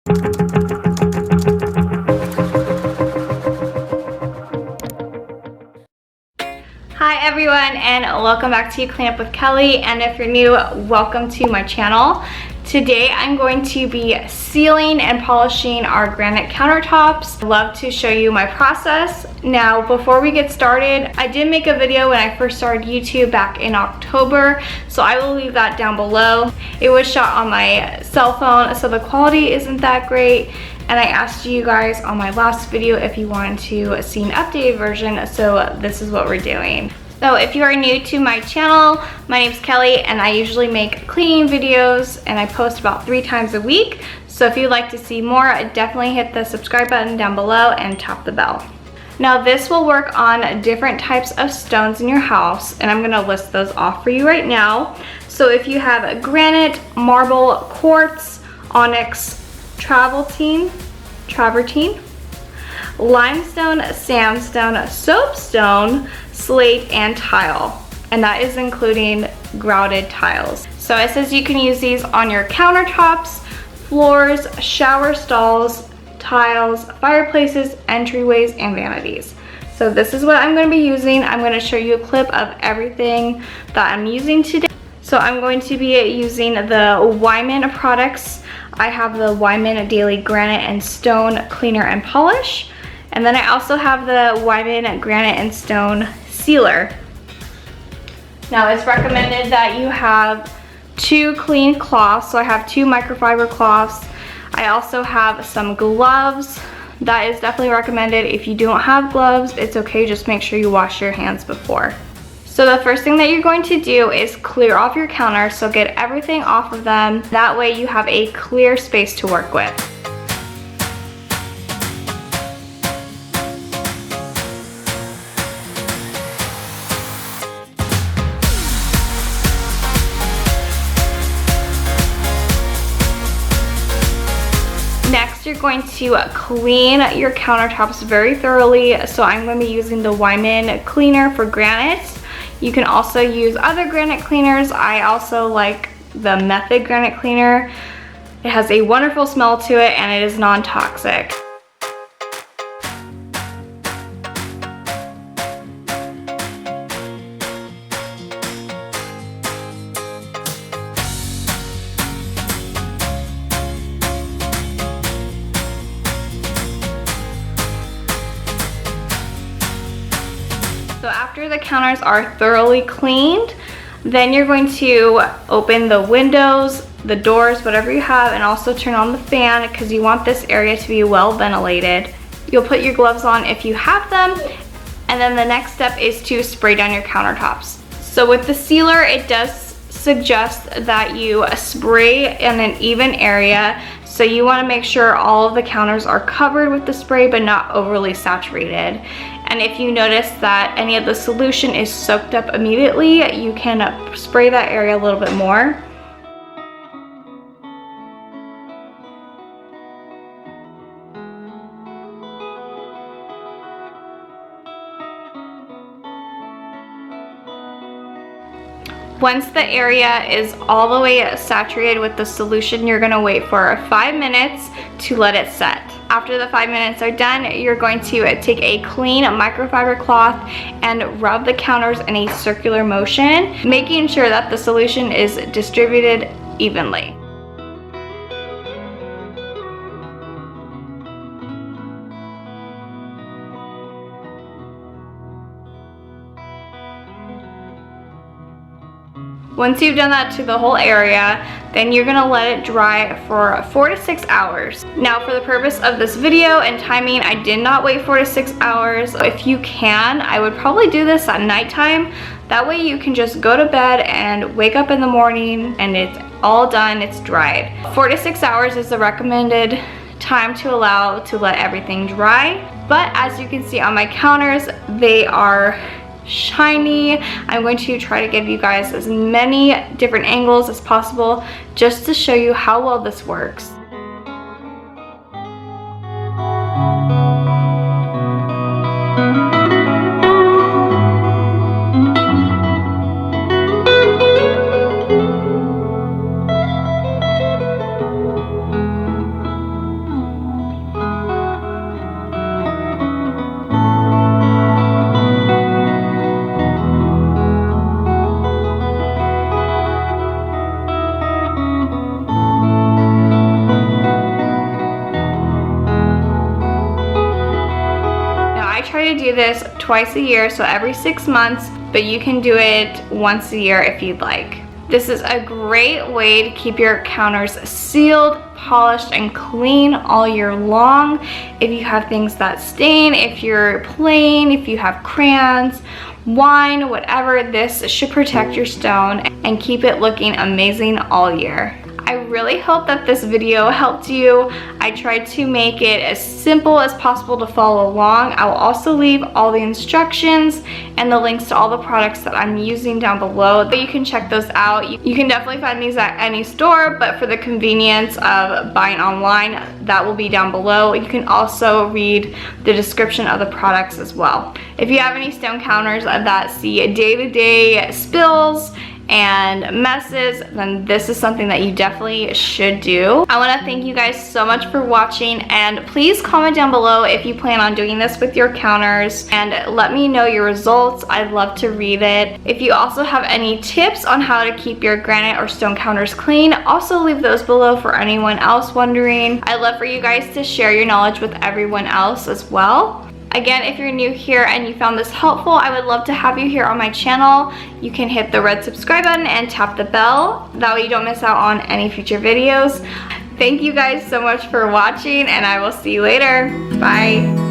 Hi everyone, and welcome back to Clean Up with Kelly, and if you're new, welcome to my channel. Today I'm going to be sealing and polishing our granite countertops. I'd love to show you my process. Now before we get started, I did make a video when I first started YouTube back in October, so I will leave that down below. It was shot on my cell phone, so the quality isn't that great. And I asked you guys on my last video if you wanted to see an updated version, so this is what we're doing. So if you are new to my channel, my name's Kelly and I usually make cleaning videos and I post about 3 times a week. So if you'd like to see more, definitely hit the subscribe button down below and tap the bell. Now this will work on different types of stones in your house, and I'm gonna list those off for you right now. So if you have granite, marble, quartz, onyx, travertine, limestone, sandstone, soapstone, slate, and tile. And that is including grouted tiles. So it says you can use these on your countertops, floors, shower stalls, tiles, fireplaces, entryways, and vanities. So this is what I'm going to be using. I'm going to show you a clip of everything that I'm using today. So I'm going to be using the Weimen products. I have the Weiman Daily Granite and Stone Cleaner and Polish. And then I also have the Weiman Granite and Stone Sealer. Now it's recommended that you have 2 clean cloths. So I have 2 microfiber cloths. I also have some gloves. That is definitely recommended. If you don't have gloves, it's okay. Just make sure you wash your hands before. So the first thing that you're going to do is clear off your counters, so get everything off of them. That way you have a clear space to work with. Next, you're going to clean your countertops very thoroughly. So I'm going to be using the Weimen cleaner for granite. You can also use other granite cleaners. I also like the Method granite cleaner. It has a wonderful smell to it and it is non-toxic. So after the counters are thoroughly cleaned, then you're going to open the windows, the doors, whatever you have, and also turn on the fan because you want this area to be well ventilated. You'll put your gloves on if you have them, and then the next step is to spray down your countertops. So with the sealer, it does suggest that you spray in an even area. So you want to make sure all of the counters are covered with the spray but not overly saturated. And if you notice that any of the solution is soaked up immediately, you can spray that area a little bit more. Once the area is all the way saturated with the solution, you're gonna wait for 5 minutes to let it set. After the 5 minutes are done, you're going to take a clean microfiber cloth and rub the counters in a circular motion, making sure that the solution is distributed evenly. Once you've done that to the whole area, then you're gonna let it dry for 4 to 6 hours. Now for the purpose of this video and timing, I did not wait 4 to 6 hours. If you can, I would probably do this at nighttime. That way you can just go to bed and wake up in the morning and it's all done, it's dried. 4 to 6 hours is the recommended time to allow to let everything dry. But as you can see on my counters, they are shiny. I'm going to try to give you guys as many different angles as possible just to show you how well this works. to do this twice a year, so every 6 months, but you can do it once a year if you'd like. This is a great way to keep your counters sealed, polished, and clean all year long. If you have things that stain, if you're plain, if you have crayons, wine, whatever, this should protect your stone and keep it looking amazing all year. I really hope that this video helped you. I tried to make it as simple as possible to follow along. I will also leave all the instructions and the links to all the products that I'm using down below, but you can check those out. You can definitely find these at any store, but for the convenience of buying online, that will be down below. You can also read the description of the products as well. If you have any stone counters that see day-to-day spills and messes, then this is something that you definitely should do. I want to thank you guys so much for watching, and please comment down below if you plan on doing this with your counters and let me know your results. I'd love to read it. If you also have any tips on how to keep your granite or stone counters clean, also leave those below for anyone else wondering. I'd love for you guys to share your knowledge with everyone else as well. Again, if you're new here and you found this helpful, I would love to have you here on my channel. You can hit the red subscribe button and tap the bell. That way you don't miss out on any future videos. Thank you guys so much for watching, and I will see you later. Bye.